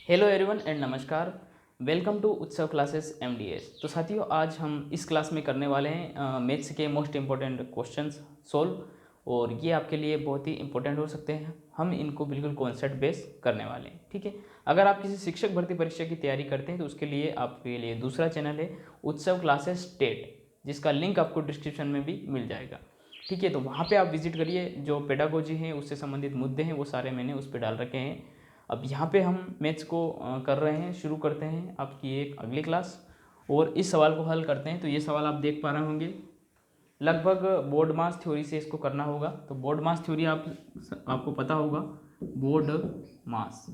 Hello everyone and नमस्कार। Welcome to उत्सव classes MDS. तो साथियों, आज हम इस क्लास में करने वाले हैं मैथ्स के मोस्ट इम्पोर्टेंट क्वेश्चंस सोल्व, और ये आपके लिए बहुत ही इंपॉर्टेंट हो सकते हैं। हम इनको बिल्कुल कॉन्सेप्ट बेस करने वाले हैं, ठीक है। अगर आप किसी शिक्षक भर्ती परीक्षा की तैयारी करते हैं तो उसके लिए आपके लिए दूसरा चैनल है उत्सव क्लासेस टेट, जिसका लिंक आपको डिस्क्रिप्शन में भी मिल जाएगा, ठीक है। तो वहाँ पे आप विजिट करिए। जो पेडागोजी है उससे संबंधित मुद्दे हैं वो सारे मैंने उस पर डाल रखे हैं। अब यहाँ पे हम मैथ्स को कर रहे हैं, शुरू करते हैं आपकी एक अगली क्लास, और इस सवाल को हल करते हैं। तो ये सवाल आप देख पा रहे होंगे, लगभग बोर्ड मास थ्योरी से इसको करना होगा। तो बोर्ड मास थ्योरी आपको पता होगा। बोर्ड मास,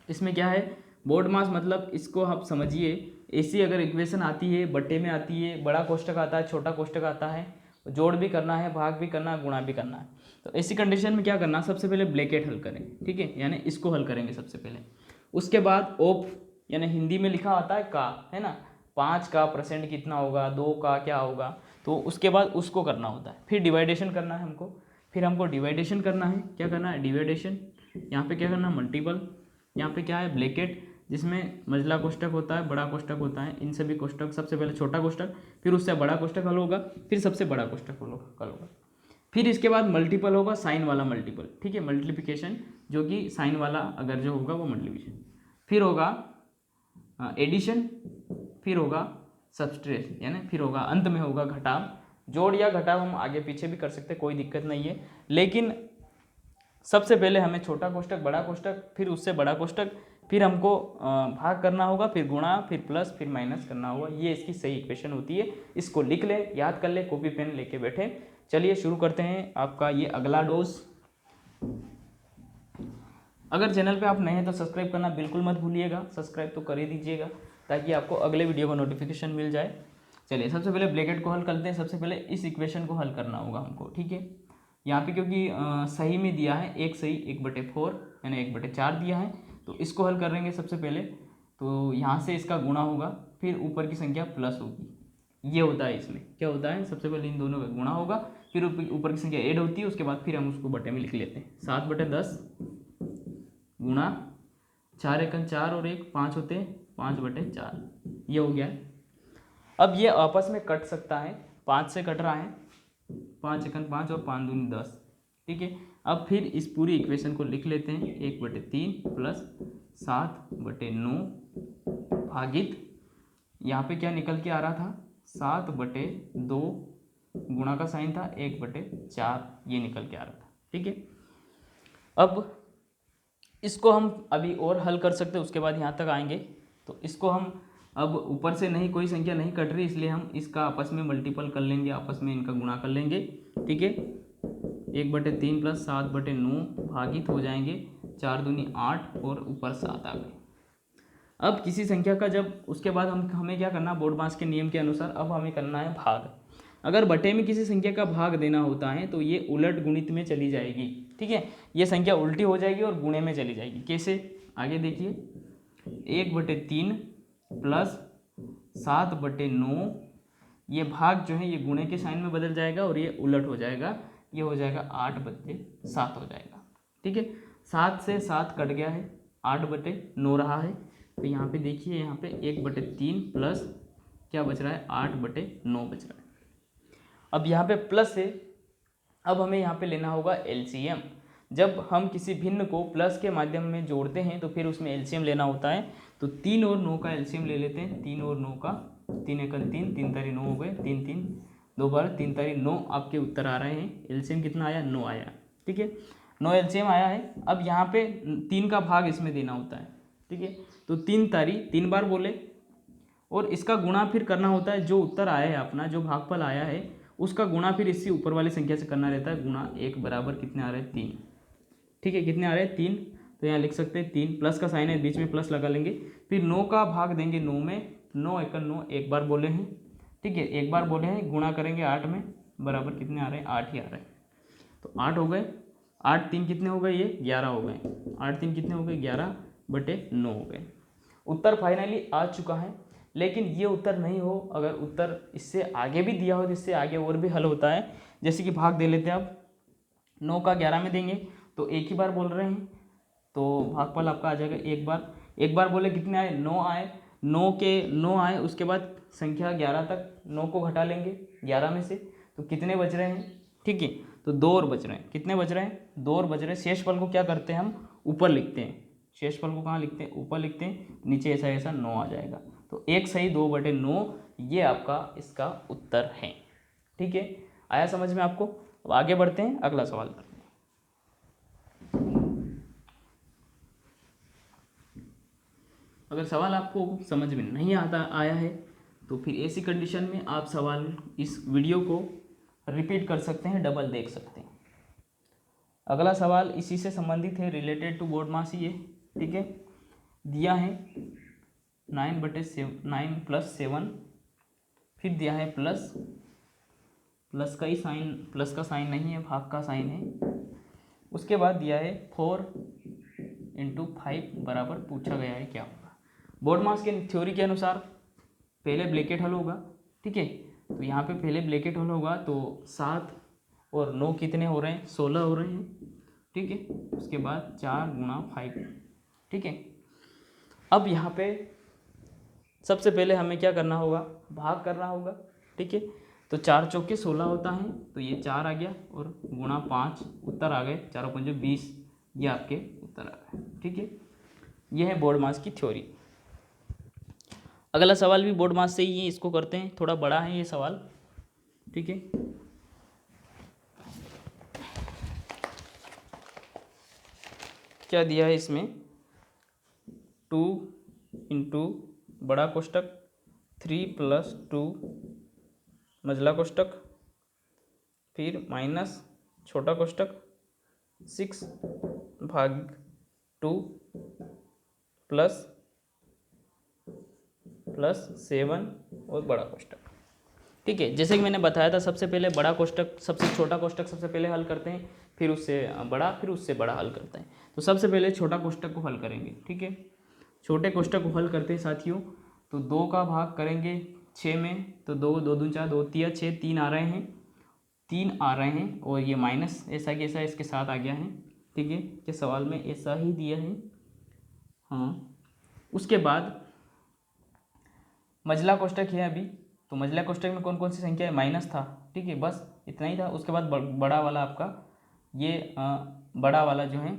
इसमें क्या है, बोर्ड मास मतलब इसको आप समझिए, ऐसी अगर इक्वेशन आती है, बट्टे में आती है, बड़ा कोष्ठक आता है, छोटा कोष्ठक आता है, जोड़ भी करना है, भाग भी करना है, गुणा भी करना है। तो ऐसी कंडीशन में क्या करना, सबसे पहले ब्रैकेट हल करें, ठीक है, यानी इसको हल करेंगे सबसे पहले। उसके बाद ऑफ, यानी हिंदी में लिखा आता है का, है ना, 5 का परसेंट कितना होगा, 2 का क्या होगा, तो उसके बाद उसको करना होता है। फिर डिवाइडेशन करना है हमको, फिर हमको डिवाइडेशन करना है, क्या करना है, डिवाइडेशन। यहाँ पे क्या करना है, मल्टीपल। यहाँ पे क्या है, ब्रैकेट, जिसमें मझला कोष्ठक होता है, बड़ा कोष्ठक होता है। इन सभी कोष्ठक, सबसे पहले छोटा कोष्ठक, फिर उससे बड़ा कोष्ठक हल होगा, फिर सबसे बड़ा कोष्ठक हल होगा। फिर इसके बाद मल्टीपल होगा, साइन वाला मल्टीपल, ठीक है, मल्टीप्लिकेशन, जो कि साइन वाला अगर जो होगा वो मल्टीप्लिकेशन। फिर होगा एडिशन, फिर होगा सब्सट्रैक्शन, यानी फिर होगा अंत में होगा घटाव। जोड़ या घटाव हम आगे पीछे भी कर सकते हैं, कोई दिक्कत नहीं है, लेकिन सबसे पहले हमें छोटा कोष्ठक, बड़ा कोष्ठक, फिर उससे बड़ा कोष्ठक, फिर हमको भाग करना होगा, फिर गुणा, फिर प्लस, फिर माइनस करना होगा। ये इसकी सही इक्वेशन होती है। इसको लिख ले, याद कर ले, कॉपी पेन लेके बैठे। चलिए शुरू करते हैं आपका ये अगला डोज। अगर चैनल पे आप नए हैं तो सब्सक्राइब करना बिल्कुल मत भूलिएगा, सब्सक्राइब तो कर ही दीजिएगा ताकि आपको अगले वीडियो का नोटिफिकेशन मिल जाए। चलिए सबसे पहले ब्रैकेट को हल करते हैं। सबसे पहले इस इक्वेशन को हल करना होगा हमको, ठीक है। यहाँ पे क्योंकि सही में दिया है, एक सही 1/4 यानी 1/4 दिया है, तो इसको हल करेंगे सबसे पहले। तो यहाँ से इसका गुणा होगा, फिर ऊपर की संख्या प्लस होगी। ये होता है, इसमें क्या होता है, सबसे पहले इन दोनों का गुणा होगा, फिर ऊपर की संख्या ऐड होती है, उसके बाद फिर हम उसको बटे में लिख लेते हैं। 7/10 गुणा 4 एकन 4 और 1 5 होते हैं, 5/4, ये हो गया। अब ये आपस में कट सकता है, 5 से कट रहा है, 5 एकन 5 और 5 दूनी 10, ठीक है। अब फिर इस पूरी इक्वेशन को लिख लेते हैं, 1/3 प्लस 7/9 भागित, यहाँ पे क्या निकल के आ रहा था, 7/2 गुणा का साइन था, 1/4, ये निकल के आ रहा था, ठीक है। अब इसको हम अभी और हल कर सकते हैं, उसके बाद यहाँ तक आएंगे। तो इसको हम अब ऊपर से नहीं, कोई संख्या नहीं कट रही, इसलिए हम इसका आपस में मल्टीपल कर लेंगे, आपस में इनका गुणा कर लेंगे, ठीक है। 1/3 प्लस 7/9 भागित हो जाएंगे, 4 दूनी 8 और ऊपर 7 आ गए। अब किसी संख्या का जब, उसके बाद हमें क्या करना, बोर्ड मास के नियम के अनुसार अब हमें करना है भाग। अगर बटे में किसी संख्या का भाग देना होता है तो ये उलट गुणित में चली जाएगी, ठीक है। ये संख्या उल्टी हो जाएगी और गुणे में चली जाएगी। कैसे, आगे देखिए, 1/3 प्लस 7/9, ये भाग जो है ये गुणे के साइन में बदल जाएगा और ये उलट हो जाएगा, ये हो जाएगा 8/7 हो जाएगा, ठीक है। 7 से 7 कट गया है, 8/9 रहा है। तो यहाँ पे देखिए, यहाँ पे 1/3 प्लस क्या बच रहा है, 8/9 बच रहा है। अब यहाँ पे प्लस है, अब हमें यहाँ पे लेना होगा एलसीएम। जब हम किसी भिन्न को प्लस के माध्यम में जोड़ते हैं तो फिर उसमें एलसीएम लेना होता है। तो 3 और 9 का एलसीएम ले लेते हैं, 3 और 9 का, 3 एकन 3, 3 तारी 9 हो गए, 3 3 2 बार 3 तारी 9 आपके उत्तर आ रहे हैं। एलसीएम कितना आया, 9 आया, ठीक है, 9 एलसीएम आया है। अब यहाँ पे 3 का भाग इसमें देना होता है, ठीक है। तो 3 तारी 3 बार बोले, और इसका गुणा फिर करना होता है, जो उत्तर आया है अपना, जो भागफल आया है उसका गुणा फिर इससे ऊपर वाली संख्या से करना रहता है। गुणा 1 बराबर कितने आ रहे हैं, 3, ठीक है, कितने आ रहे हैं, 3। तो यहाँ लिख सकते हैं 3, प्लस का साइन है, बीच में प्लस लगा लेंगे, फिर 9 का भाग देंगे 9 में, 9 एकन 9 एक बार बोले हैं, ठीक है, एक बार बोले हैं, गुणा करेंगे 8 में, बराबर कितने आ रहे हैं, 8 ही आ रहे हैं। तो 8 हो गए, 8 3 कितने हो गए, ये 11 हो गए, 8 3 कितने हो गए, 11/9 हो गए। उत्तर फाइनली आ चुका है। लेकिन ये उत्तर नहीं हो, अगर उत्तर इससे आगे भी दिया हो तो इससे आगे और भी हल होता है। जैसे कि भाग दे लेते हैं, अब 9 का 11 में देंगे तो एक ही बार बोल रहे हैं, तो भागफल आपका आ जाएगा एक बार बोले कितने आए, 9 आए, 9 आए, उसके बाद संख्या 11 तक 9 को घटा लेंगे 11 में से, तो कितने बच रहे हैं, ठीक है, तो 2 और बच रहे हैं, कितने बच रहे हैं, 2 और बच रहे हैं। शेषफल को क्या करते हैं हम, ऊपर लिखते हैं, शेषफल को कहाँ लिखते हैं, ऊपर लिखते हैं, नीचे ऐसा ऐसा 9 आ जाएगा, तो 1 सही 2/9 ये आपका इसका उत्तर है, ठीक है। आया समझ में आपको। अब आगे बढ़ते हैं, अगला सवाल करते हैं। अगर सवाल आपको समझ में नहीं आया है तो फिर ऐसी कंडीशन में आप सवाल इस वीडियो को रिपीट कर सकते हैं, डबल देख सकते हैं। अगला सवाल इसी से संबंधित है, रिलेटेड टू बोर्ड मास ही है, ठीक है। दिया है 9 + 7, फिर दिया है प्लस का ही साइन, प्लस का साइन नहीं है, भाग का साइन है। उसके बाद दिया है 4 × 5 बराबर पूछा गया है क्या होगा। बोर्ड मास के थ्योरी के अनुसार पहले ब्रैकेट हल होगा, ठीक है। तो यहाँ पे पहले ब्रैकेट हल होगा तो 7 और 9 कितने हो रहे हैं, 16 हो रहे हैं, ठीक है। उसके बाद 4 × 5, ठीक है। अब यहाँ पे सबसे पहले हमें क्या करना होगा, भाग करना होगा, ठीक है। तो 4 चौके 16 होता है, तो ये 4 आ गया और गुणा 5, उत्तर आ गए 4 × 5 = 20, ये आपके उत्तर आ गए, ठीक है। ये है बोर्ड मास की थ्योरी। अगला सवाल भी बोर्ड मास से ही है, इसको करते हैं, थोड़ा बड़ा है ये सवाल, ठीक है। क्या दिया है इसमें, 2 × बड़ा कोष्टक 3 + 2 मझला कोष्टक, फिर माइनस छोटा कोष्टक 6/2 प्लस 7 और बड़ा कोष्टक, ठीक है। जैसे कि मैंने बताया था, सबसे पहले बड़ा कोष्टक, सबसे छोटा कोष्टक सबसे पहले हल करते हैं, फिर उससे बड़ा, फिर उससे बड़ा हल करते हैं। तो सबसे पहले छोटा कोष्टक को हल करेंगे, ठीक है। छोटे कोष्टक को हल करते हैं साथियों, तो 2 का भाग करेंगे 6 में, तो 2 2 दूनी 4, 2 3 6, 3 आ रहे हैं, 3 आ रहे हैं, और ये माइनस ऐसा कि ऐसा इसके साथ आ गया है, ठीक है। कि सवाल में ऐसा ही दिया है, हाँ। उसके बाद मझला कोष्टक है अभी, तो मझला कोष्टक में कौन कौन सी संख्या है, माइनस था, ठीक है, बस इतना ही था। उसके बाद बड़ा वाला आपका ये बड़ा वाला जो है,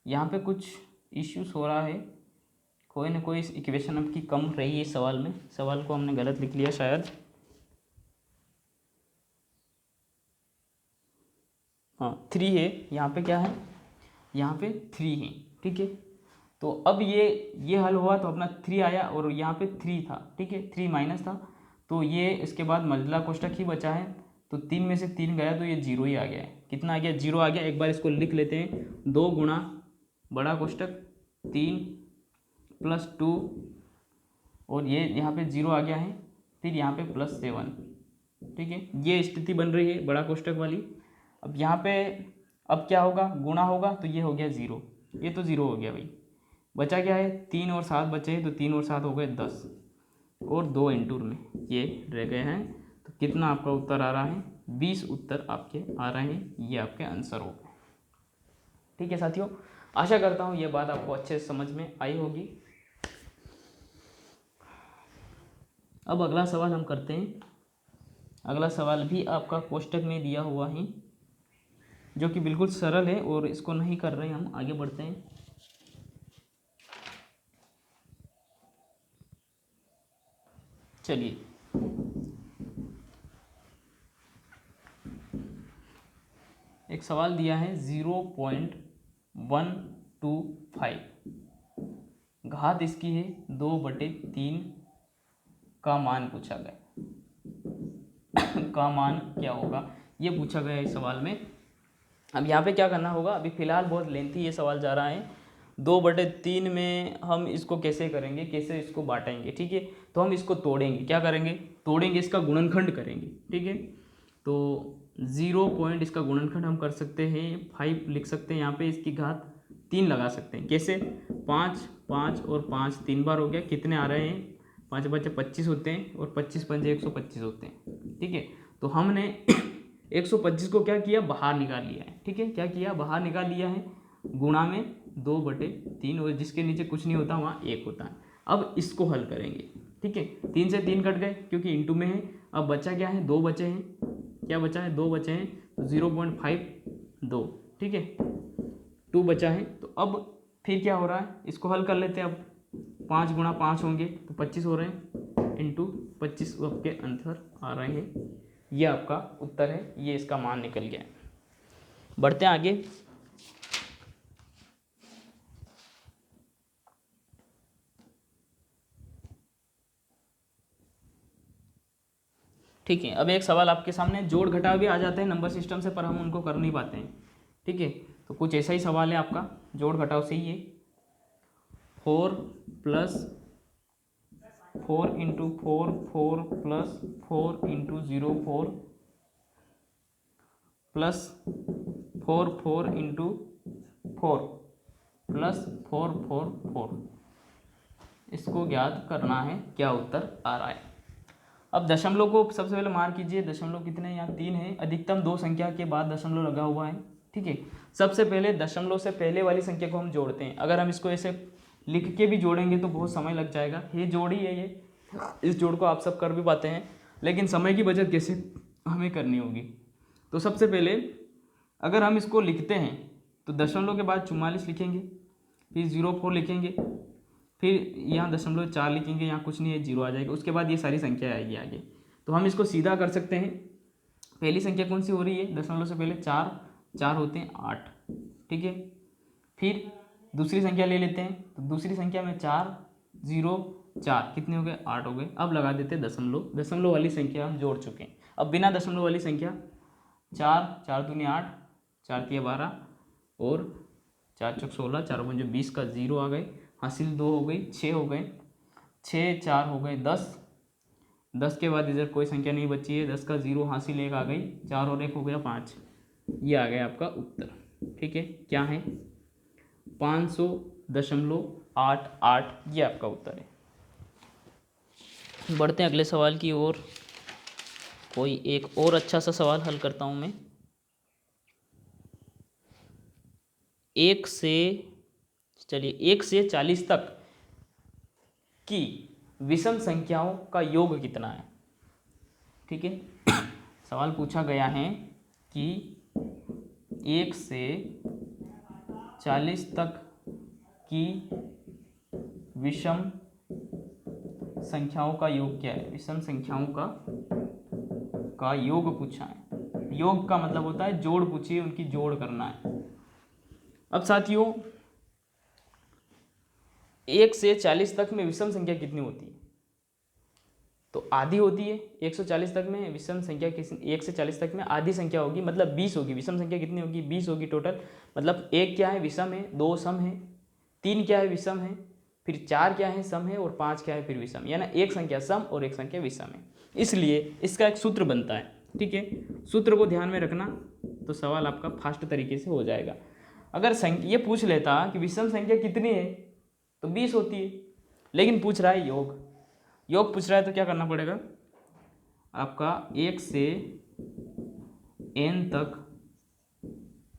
यहाँ पे कुछ इश्यूज हो रहा है, कोई ना कोई इक्वेशन आपकी कम रही है सवाल में, सवाल को हमने गलत लिख लिया शायद, हाँ 3 है, यहाँ पे क्या है, यहाँ पे 3 है, ठीक है। तो अब ये हल हुआ तो अपना 3 आया, और यहाँ पे 3 था, ठीक है, 3 माइनस था, तो ये इसके बाद मझला कोष्टक ही बचा है, तो 3 में से 3 गया तो ये 0 ही आ गया है। कितना आ गया, 0 आ गया। एक बार इसको लिख लेते हैं, 2 × बड़ा कोष्टक 3 + 2, और ये यहाँ पे 0 आ गया है, फिर यहाँ पे +7, ठीक है। ये स्थिति बन रही है बड़ा कोष्टक वाली। अब यहाँ पे अब क्या होगा, गुणा होगा, तो ये हो गया 0, ये तो 0 हो गया भाई। बचा क्या है, 3 और 7 बचे हैं, तो 3 और 7 हो गए 10, और 2 इंटू में ये रह गए हैं। तो कितना आपका उत्तर आ रहा है, 20 उत्तर आपके आ रहे हैं, ये आपके आंसर हो गए, ठीक है साथियों। आशा करता हूँ ये बात आपको अच्छे से समझ में आई होगी। अब अगला सवाल हम करते हैं। अगला सवाल भी आपका कोष्टक में दिया हुआ है, जो कि बिल्कुल सरल है, और इसको नहीं कर रहे हैं हम, आगे बढ़ते हैं। चलिए, एक सवाल दिया है 0.125, घात इसकी है 2/3 का मान पूछा गया का मान क्या होगा, ये पूछा गया है इस सवाल में। अब यहाँ पे क्या करना होगा, अभी फ़िलहाल बहुत लेंथी ये सवाल जा रहा है, 2/3 में हम इसको कैसे करेंगे, कैसे इसको बांटेंगे, ठीक है। तो हम इसको तोड़ेंगे, क्या करेंगे, तोड़ेंगे, इसका गुणनखंड करेंगे, ठीक है। तो 0 इसका गुणनखंड हम कर सकते हैं 5 लिख सकते हैं, यहाँ पे इसकी घात 3 लगा सकते हैं, कैसे, 5 5 और 5 3 बार हो गया, कितने आ रहे हैं, 5 × 5 = 25 होते हैं, और 25 × 5 = 125 होते हैं, ठीक है। तो हमने 125 को क्या किया, बाहर निकाल लिया है। ठीक है, क्या किया, बाहर निकाल लिया है, गुणा में 2/3, और जिसके नीचे कुछ नहीं होता वहाँ 1 होता है। अब इसको हल करेंगे। ठीक है, 3 से 3 कट गए क्योंकि इंटू में है। अब बचा क्या है, 2 बचे हैं। क्या बचा है, 2 बचे हैं, तो 0.52। ठीक है, 2 बचा है। तो अब फिर क्या हो रहा है, इसको हल कर लेते हैं। अब 5 गुणा 5 होंगे तो 25 हो रहे हैं, इंटू 25 आपके आंसर आ रहे हैं। ये आपका उत्तर है, ये इसका मान निकल गया है। बढ़ते हैं आगे। ठीक है, अब एक सवाल आपके सामने, जोड़ घटाव भी आ जाते हैं नंबर सिस्टम से, पर हम उनको कर नहीं पाते हैं। ठीक है, तो कुछ ऐसा ही सवाल है आपका, जोड़ घटाव से ही है। 4 + 4 × 4 4 + 4 × 0 4 + 4 4 × 4 + 4 4 4, इसको ज्ञात करना है, क्या उत्तर आ रहा है। अब दशमलव को सबसे पहले मार्क कीजिए। दशमलव कितने हैं, यहाँ 3 है। अधिकतम 2 संख्या के बाद दशमलव लगा हुआ है। ठीक है, सबसे पहले दशमलव से पहले वाली संख्या को हम जोड़ते हैं। अगर हम इसको ऐसे लिख के भी जोड़ेंगे तो बहुत समय लग जाएगा। ये जोड़ ही है, ये इस जोड़ को आप सब कर भी पाते हैं, लेकिन समय की बचत कैसे हमें करनी होगी। तो सबसे पहले अगर हम इसको लिखते हैं तो दशमलव के बाद 44 लिखेंगे, फिर 04 लिखेंगे, फिर यहाँ 0.4 लिखेंगे, यहाँ कुछ नहीं है, 0 आ जाएगा। उसके बाद ये सारी संख्या आएगी आगे। तो हम इसको सीधा कर सकते हैं। पहली संख्या कौन सी हो रही है, दशमलव से पहले 4 होते हैं 8। ठीक है, फिर दूसरी संख्या ले लेते हैं, तो दूसरी संख्या में 4 0 4 कितने हो गए, 8 हो गए। अब लगा देते हैं दशमलव। दशमलव वाली संख्या हम जोड़ चुके हैं। अब बिना दशमलव वाली संख्या 4 दूनी 8, 4 × 12 और 4 × 16, 4 × 20 का 0 आ गए। हासिल 2 हो गई, 6 हो गए, 6 4 हो गए 10। 10 के बाद इधर कोई संख्या नहीं बची है, 10 का 0 हासिल 1 आ गई, 4 और 1 हो गया 5। ये आ गया आपका उत्तर। ठीक है, क्या है, 500.88, ये आपका उत्तर है। बढ़ते हैं अगले सवाल की ओर। कोई एक और अच्छा सा सवाल हल करता हूँ मैं। 1 से 40 तक की विषम संख्याओं का योग कितना है। ठीक है, सवाल पूछा गया है कि 1 से 40 तक की विषम संख्याओं का योग क्या है। विषम संख्याओं का योग पूछा है। योग का मतलब होता है जोड़ पूछिए, उनकी जोड़ करना है। अब साथियों, 1 से 40 तक में विषम संख्या कितनी होती है, तो आधी होती है। 140 तक में विषम संख्या 1 से 40 तक में आधी संख्या होगी, मतलब 20 होगी। विषम संख्या कितनी होगी, 20 होगी टोटल। मतलब 1 क्या है, विषम है, 2 सम है, 3 क्या है, विषम है, फिर 4 क्या है, सम है, और 5 क्या है, फिर विषम। यानी एक संख्या सम और एक संख्या विषम है। इसलिए इसका एक सूत्र बनता है। ठीक है, सूत्र को ध्यान में रखना, तो सवाल आपका फास्ट तरीके से हो जाएगा। अगर ये पूछ लेता कि विषम संख्या कितनी है, तो 20 होती है, लेकिन पूछ रहा है योग पूछ रहा है, तो क्या करना पड़ेगा आपका, 1 से n तक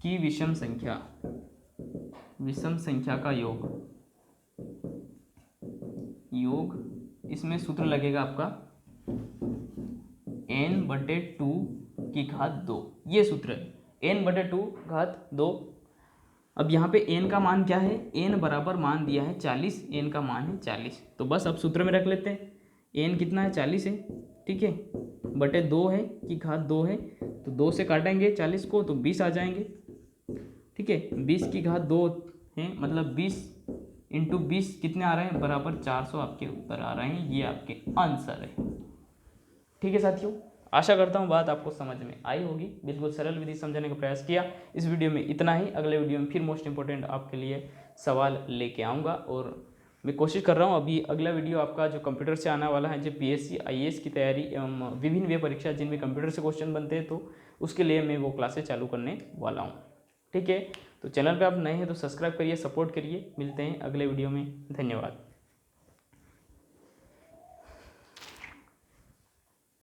की विषम संख्या का योग, इसमें सूत्र लगेगा आपका n/2 की घात 2। ये सूत्र है, n/2 घात 2। अब यहाँ पे n का मान क्या है, n बराबर मान दिया है 40, n का मान है 40। तो बस अब सूत्र में रख लेते हैं, n कितना है, 40 है। ठीक है, बटे 2 है कि घात 2 है, तो 2 से काटेंगे 40 को तो 20 आ जाएंगे। ठीक है, 20 की घात 2 है, मतलब 20 × 20 कितने आ रहे हैं, बराबर 400 आपके उत्तर आ रहे हैं। ये आपके आंसर है। ठीक है साथियों, आशा करता हूँ बात आपको समझ में आई होगी। बिल्कुल सरल विधि समझाने का प्रयास किया। इस वीडियो में इतना ही। अगले वीडियो में फिर मोस्ट इंपॉर्टेंट आपके लिए सवाल लेके आऊँगा, और मैं कोशिश कर रहा हूँ अभी अगला वीडियो आपका जो कंप्यूटर से आने वाला है, जो PSC IAS की तैयारी एवं विभिन्न वे परीक्षा जिनमें कंप्यूटर से क्वेश्चन बनते हैं, तो उसके लिए मैं वो क्लासेस चालू करने वाला हूँ। ठीक है, तो चैनल पे आप नए हैं तो सब्सक्राइब करिए, सपोर्ट करिए। मिलते हैं अगले वीडियो में, धन्यवाद।